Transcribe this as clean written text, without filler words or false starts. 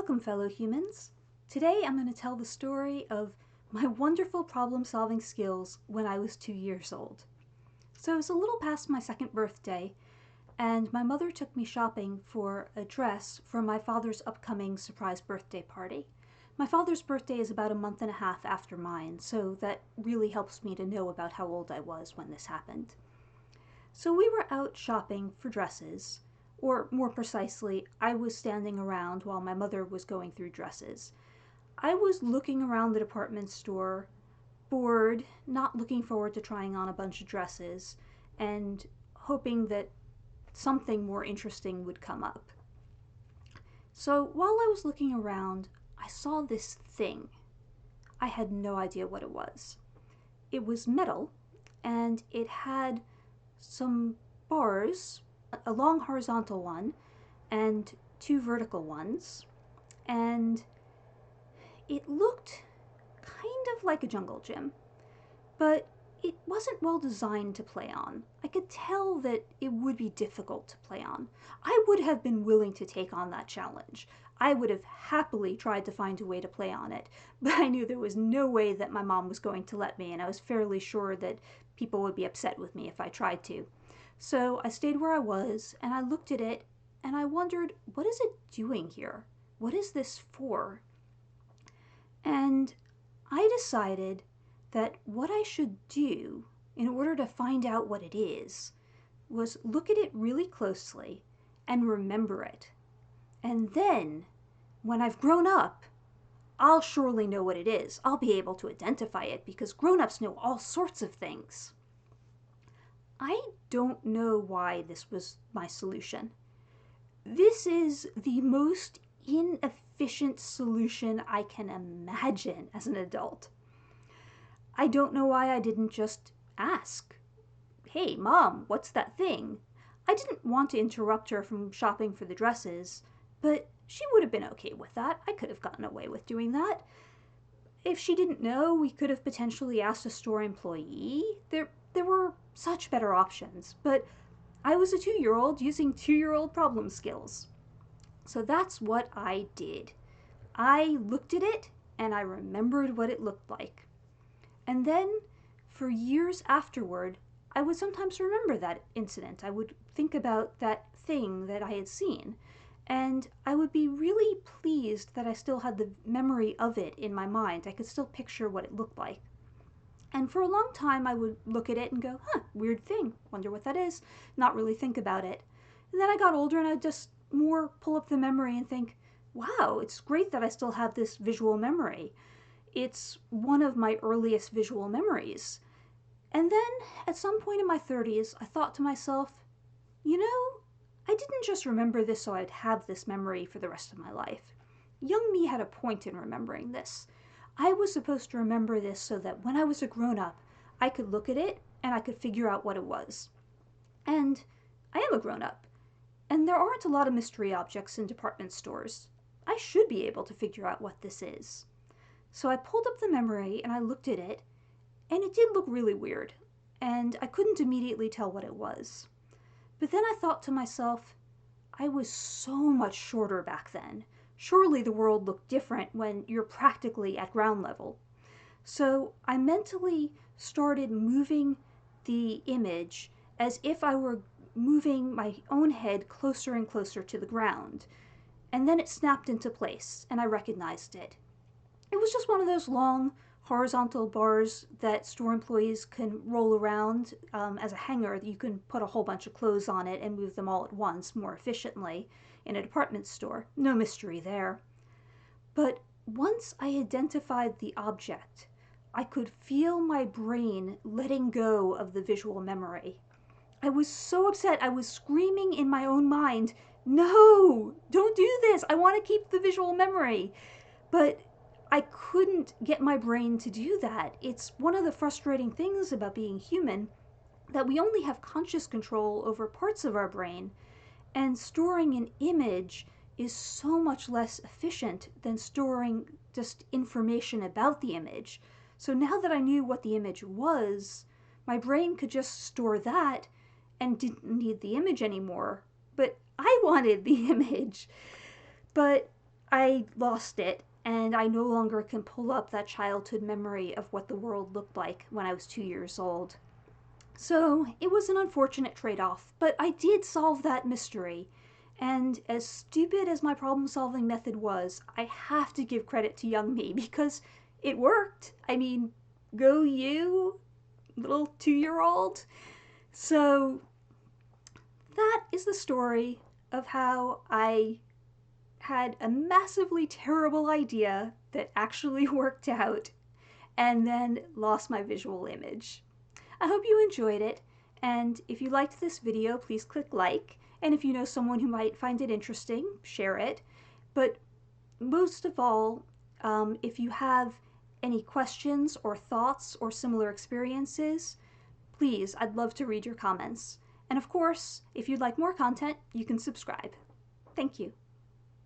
Welcome, fellow humans. Today I'm going to tell the story of my wonderful problem-solving skills when I was 2 years old. So it was a little past my second birthday, and my mother took me shopping for a dress for my father's upcoming surprise birthday party. My father's birthday is about a month and a half after mine, so that really helps me to know about how old I was when this happened. So we were out shopping for dresses, or more precisely, I was standing around while my mother was going through dresses. I was looking around the department store, bored, not looking forward to trying on a bunch of dresses, and hoping that something more interesting would come up. So while I was looking around, I saw this thing. I had no idea what it was. It was metal, and it had some bars, a long horizontal one and two vertical ones, and it looked kind of like a jungle gym, but it wasn't well designed to play on. I could tell that it would be difficult to play on. I would have been willing to take on that challenge. I would have happily tried to find a way to play on it, but I knew there was no way that my mom was going to let me, and I was fairly sure that people would be upset with me if I tried to. So I stayed where I was, and I looked at it, and I wondered, what is it doing here? What is this for? And I decided that what I should do in order to find out what it is was look at it really closely and remember it. And then, when I've grown up, I'll surely know what it is. I'll be able to identify it because grown-ups know all sorts of things. I don't know why this was my solution. This is the most inefficient solution I can imagine as an adult. I don't know why I didn't just ask, "Hey, Mom, what's that thing?" I didn't want to interrupt her from shopping for the dresses, but she would have been okay with that. I could have gotten away with doing that. If she didn't know, we could have potentially asked a store employee. There were such better options, but I was a 2-year-old using 2-year-old problem skills. So that's what I did. I looked at it and I remembered what it looked like. And then, for years afterward, I would sometimes remember that incident. I would think about that thing that I had seen, and I would be really pleased that I still had the memory of it in my mind. I could still picture what it looked like. And for a long time, I would look at it and go, weird thing, wonder what that is, not really think about it. And then I got older and I'd just more pull up the memory and think, wow, it's great that I still have this visual memory. It's one of my earliest visual memories. And then, at some point in my 30s, I thought to myself, you know, I didn't just remember this so I'd have this memory for the rest of my life. Young me had a point in remembering this. I was supposed to remember this so that when I was a grown-up, I could look at it and I could figure out what it was. And I am a grown-up, and there aren't a lot of mystery objects in department stores. I should be able to figure out what this is. So I pulled up the memory and I looked at it, and it did look really weird, and I couldn't immediately tell what it was. But then I thought to myself, I was so much shorter back then. Surely the world looked different when you're practically at ground level. So I mentally started moving the image as if I were moving my own head closer and closer to the ground. And then it snapped into place, and I recognized it. It was just one of those long horizontal bars that store employees can roll around as a hanger. You can put a whole bunch of clothes on it and move them all at once more efficiently in a department store. No mystery there. But once I identified the object, I could feel my brain letting go of the visual memory. I was so upset. I was screaming in my own mind, "No, don't do this. I want to keep the visual memory." But I couldn't get my brain to do that. It's one of the frustrating things about being human, that we only have conscious control over parts of our brain, and storing an image is so much less efficient than storing just information about the image. So now that I knew what the image was, my brain could just store that and didn't need the image anymore. But I wanted the image. But I lost it, and I no longer can pull up that childhood memory of what the world looked like when I was 2 years old. So it was an unfortunate trade off, but I did solve that mystery. And as stupid as my problem solving method was, I have to give credit to young me because it worked. I mean, go you, little 2 year old. So that is the story of how I had a massively terrible idea that actually worked out and then lost my visual image. I hope you enjoyed it, and if you liked this video, please click like, and if you know someone who might find it interesting, share it. But most of all, if you have any questions or thoughts or similar experiences, please, I'd love to read your comments. And of course, if you'd like more content, you can subscribe. Thank you.